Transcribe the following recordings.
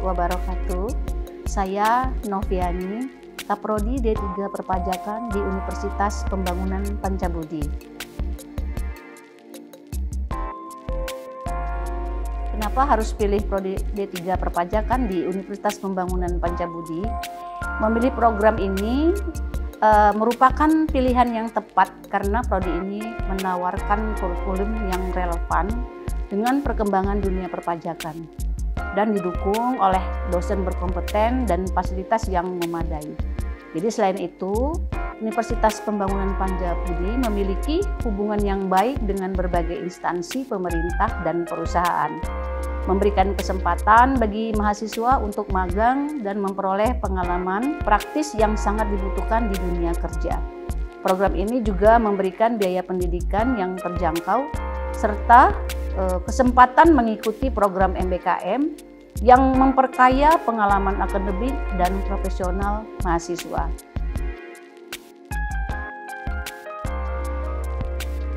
wabarakatuh. Saya Noviani, Kaprodi D3 Perpajakan di Universitas Pembangunan Pancabudi. Kenapa harus pilih Prodi D3 Perpajakan di Universitas Pembangunan Pancabudi? Memilih program ini merupakan pilihan yang tepat karena prodi ini menawarkan kurikulum yang relevan dengan perkembangan dunia perpajakan dan didukung oleh dosen berkompeten dan fasilitas yang memadai. Jadi selain itu, Universitas Pembangunan Pancabudi memiliki hubungan yang baik dengan berbagai instansi pemerintah dan perusahaan, memberikan kesempatan bagi mahasiswa untuk magang dan memperoleh pengalaman praktis yang sangat dibutuhkan di dunia kerja. Program ini juga memberikan biaya pendidikan yang terjangkau serta kesempatan mengikuti program MBKM yang memperkaya pengalaman akademik dan profesional mahasiswa.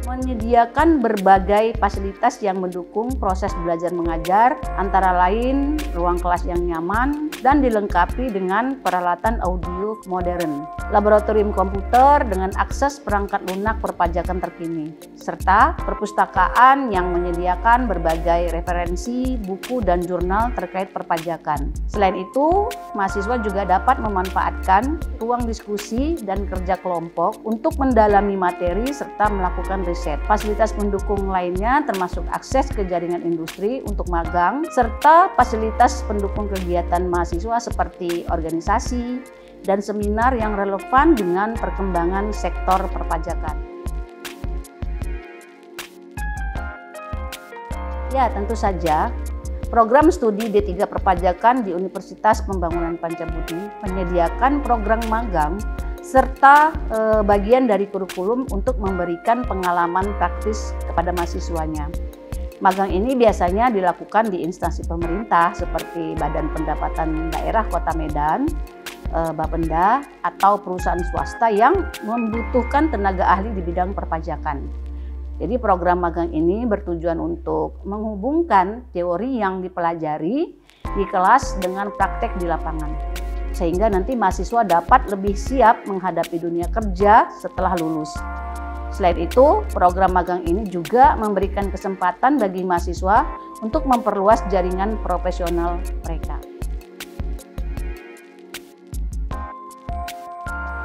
Menyediakan berbagai fasilitas yang mendukung proses belajar mengajar, antara lain ruang kelas yang nyaman dan dilengkapi dengan peralatan audio modern, laboratorium komputer dengan akses perangkat lunak perpajakan terkini, serta perpustakaan yang menyediakan berbagai referensi, buku, dan jurnal terkait perpajakan. Selain itu, mahasiswa juga dapat memanfaatkan ruang diskusi dan kerja kelompok untuk mendalami materi serta melakukan riset. Fasilitas pendukung lainnya termasuk akses ke jaringan industri untuk magang, serta fasilitas pendukung kegiatan mahasiswa seperti organisasi dan seminar yang relevan dengan perkembangan sektor perpajakan. Ya, tentu saja, program studi D3 Perpajakan di Universitas Pembangunan Pancabudi menyediakan program magang serta bagian dari kurikulum untuk memberikan pengalaman praktis kepada mahasiswanya. Magang ini biasanya dilakukan di instansi pemerintah seperti Badan Pendapatan Daerah Kota Medan, Bapenda, atau perusahaan swasta yang membutuhkan tenaga ahli di bidang perpajakan. Jadi program magang ini bertujuan untuk menghubungkan teori yang dipelajari di kelas dengan praktek di lapangan, sehingga nanti mahasiswa dapat lebih siap menghadapi dunia kerja setelah lulus. Selain itu, program magang ini juga memberikan kesempatan bagi mahasiswa untuk memperluas jaringan profesional mereka.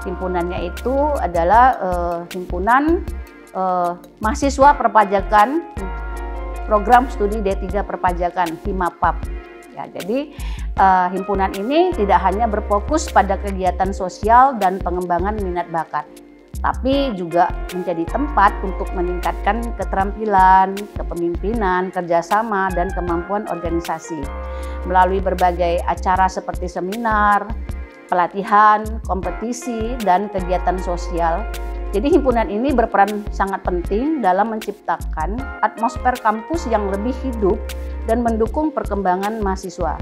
Himpunannya itu adalah himpunan mahasiswa perpajakan program studi D3 Perpajakan (Himapap). Ya, jadi himpunan ini tidak hanya berfokus pada kegiatan sosial dan pengembangan minat bakat, tapi juga menjadi tempat untuk meningkatkan keterampilan, kepemimpinan, kerjasama, dan kemampuan organisasi melalui berbagai acara seperti seminar, pelatihan, kompetisi, dan kegiatan sosial. Jadi himpunan ini berperan sangat penting dalam menciptakan atmosfer kampus yang lebih hidup dan mendukung perkembangan mahasiswa.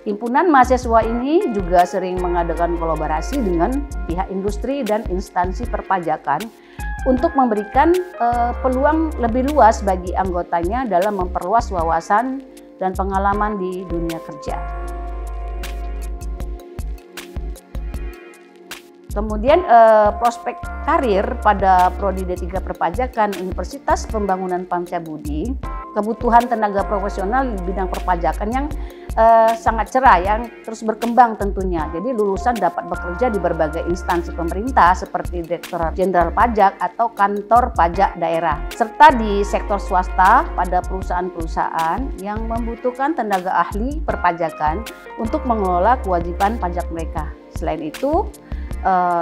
Himpunan mahasiswa ini juga sering mengadakan kolaborasi dengan pihak industri dan instansi perpajakan untuk memberikan peluang lebih luas bagi anggotanya dalam memperluas wawasan dan pengalaman di dunia kerja. Kemudian prospek karir pada Prodi D3 Perpajakan Universitas Pembangunan Pancabudi, kebutuhan tenaga profesional di bidang perpajakan yang sangat cerah, yang terus berkembang tentunya. Jadi lulusan dapat bekerja di berbagai instansi pemerintah seperti Direktorat Jenderal Pajak atau kantor pajak daerah, serta di sektor swasta pada perusahaan-perusahaan yang membutuhkan tenaga ahli perpajakan untuk mengelola kewajiban pajak mereka. Selain itu,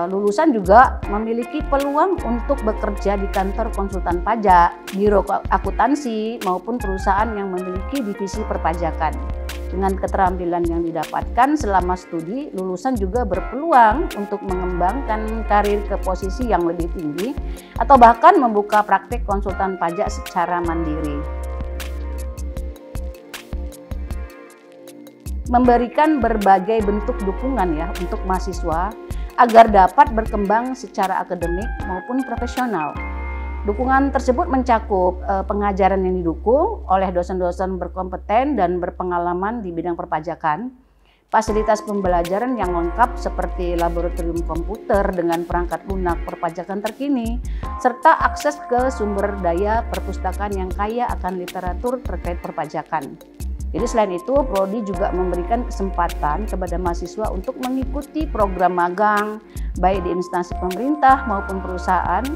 lulusan juga memiliki peluang untuk bekerja di kantor konsultan pajak, biro akuntansi, maupun perusahaan yang memiliki divisi perpajakan. Dengan keterampilan yang didapatkan selama studi, lulusan juga berpeluang untuk mengembangkan karir ke posisi yang lebih tinggi atau bahkan membuka praktik konsultan pajak secara mandiri. Memberikan berbagai bentuk dukungan ya untuk mahasiswa agar dapat berkembang secara akademik maupun profesional. Dukungan tersebut mencakup pengajaran yang didukung oleh dosen-dosen berkompeten dan berpengalaman di bidang perpajakan, fasilitas pembelajaran yang lengkap seperti laboratorium komputer dengan perangkat lunak perpajakan terkini, serta akses ke sumber daya perpustakaan yang kaya akan literatur terkait perpajakan. Jadi selain itu, Prodi juga memberikan kesempatan kepada mahasiswa untuk mengikuti program magang, baik di instansi pemerintah maupun perusahaan,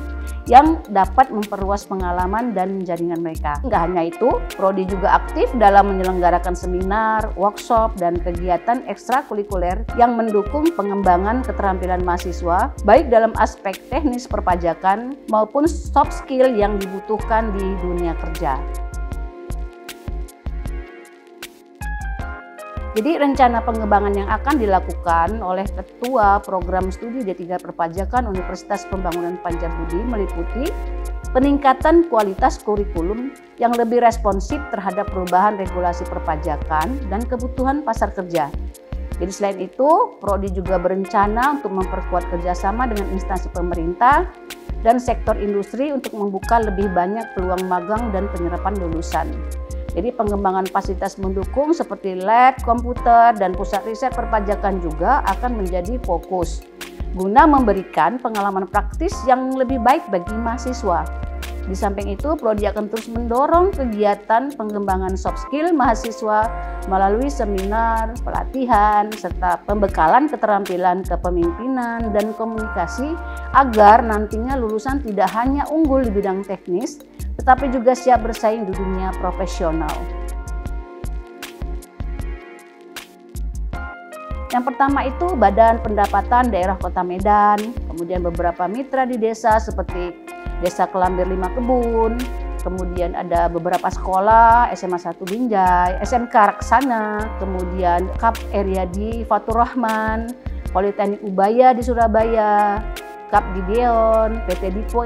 yang dapat memperluas pengalaman dan jaringan mereka. Tidak hanya itu, Prodi juga aktif dalam menyelenggarakan seminar, workshop, dan kegiatan ekstrakurikuler yang mendukung pengembangan keterampilan mahasiswa, baik dalam aspek teknis perpajakan maupun soft skill yang dibutuhkan di dunia kerja. Jadi rencana pengembangan yang akan dilakukan oleh Ketua Program Studi D3 Perpajakan Universitas Pembangunan Pancabudi meliputi peningkatan kualitas kurikulum yang lebih responsif terhadap perubahan regulasi perpajakan dan kebutuhan pasar kerja. Jadi selain itu, Prodi juga berencana untuk memperkuat kerjasama dengan instansi pemerintah dan sektor industri untuk membuka lebih banyak peluang magang dan penyerapan lulusan. Jadi pengembangan fasilitas mendukung seperti lab, komputer, dan pusat riset perpajakan juga akan menjadi fokus guna memberikan pengalaman praktis yang lebih baik bagi mahasiswa. Di samping itu, Prodi akan terus mendorong kegiatan pengembangan soft skill mahasiswa melalui seminar, pelatihan, serta pembekalan keterampilan kepemimpinan dan komunikasi agar nantinya lulusan tidak hanya unggul di bidang teknis, tetapi juga siap bersaing di dunia profesional. Yang pertama itu Badan Pendapatan Daerah Kota Medan, kemudian beberapa mitra di desa seperti Desa Kelambir 5 Kebun, kemudian ada beberapa sekolah, SMA 1 Binjai, SMK Raksana, kemudian KAP Eriadi Fatur Rahman, Politeknik Ubaya di Surabaya, KAP Gideon, PT Dipo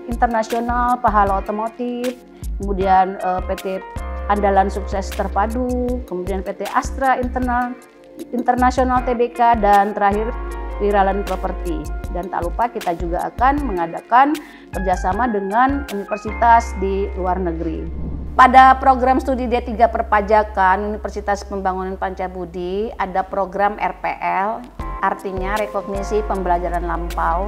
Internasional Pahala Otomotif, kemudian PT Andalan Sukses Terpadu, kemudian PT Astra Internasional Tbk, dan terakhir Wiralan Properti. Dan tak lupa kita juga akan mengadakan kerjasama dengan universitas di luar negeri. Pada program studi D3 Perpajakan Universitas Pembangunan Pancabudi ada program RPL, artinya rekognisi pembelajaran lampau.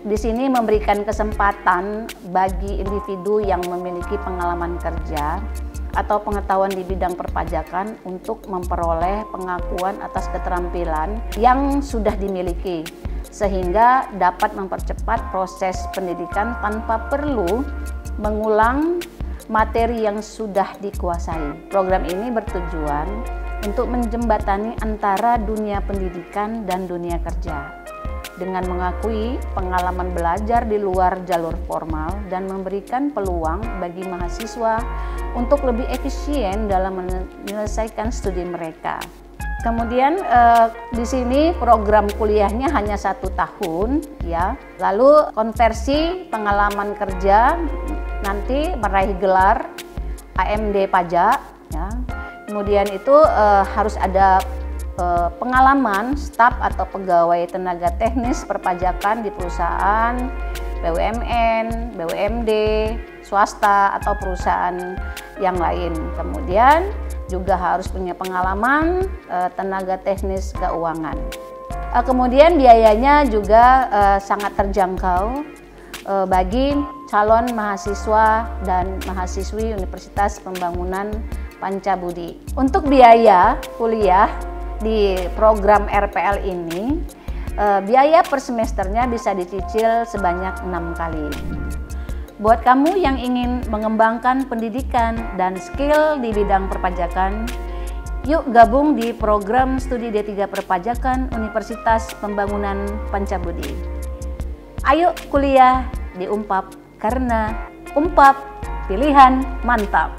Di sini memberikan kesempatan bagi individu yang memiliki pengalaman kerja atau pengetahuan di bidang perpajakan untuk memperoleh pengakuan atas keterampilan yang sudah dimiliki, sehingga dapat mempercepat proses pendidikan tanpa perlu mengulang materi yang sudah dikuasai. Program ini bertujuan untuk menjembatani antara dunia pendidikan dan dunia kerja dengan mengakui pengalaman belajar di luar jalur formal dan memberikan peluang bagi mahasiswa untuk lebih efisien dalam menyelesaikan studi mereka. Kemudian di sini program kuliahnya hanya 1 tahun, ya. Lalu konversi pengalaman kerja nanti meraih gelar AMD pajak, ya. Kemudian itu harus ada pengalaman staf atau pegawai tenaga teknis perpajakan di perusahaan BUMN, BUMD, swasta atau perusahaan yang lain. Kemudian juga harus punya pengalaman tenaga teknis keuangan. Kemudian biayanya juga sangat terjangkau bagi calon mahasiswa dan mahasiswi Universitas Pembangunan Pancabudi. Untuk biaya kuliah di program RPL ini, biaya per semesternya bisa dicicil sebanyak 6 kali. Buat kamu yang ingin mengembangkan pendidikan dan skill di bidang perpajakan, yuk gabung di program studi D3 Perpajakan Universitas Pembangunan Pancabudi. Ayo kuliah di UNPAP, karena UNPAP pilihan mantap.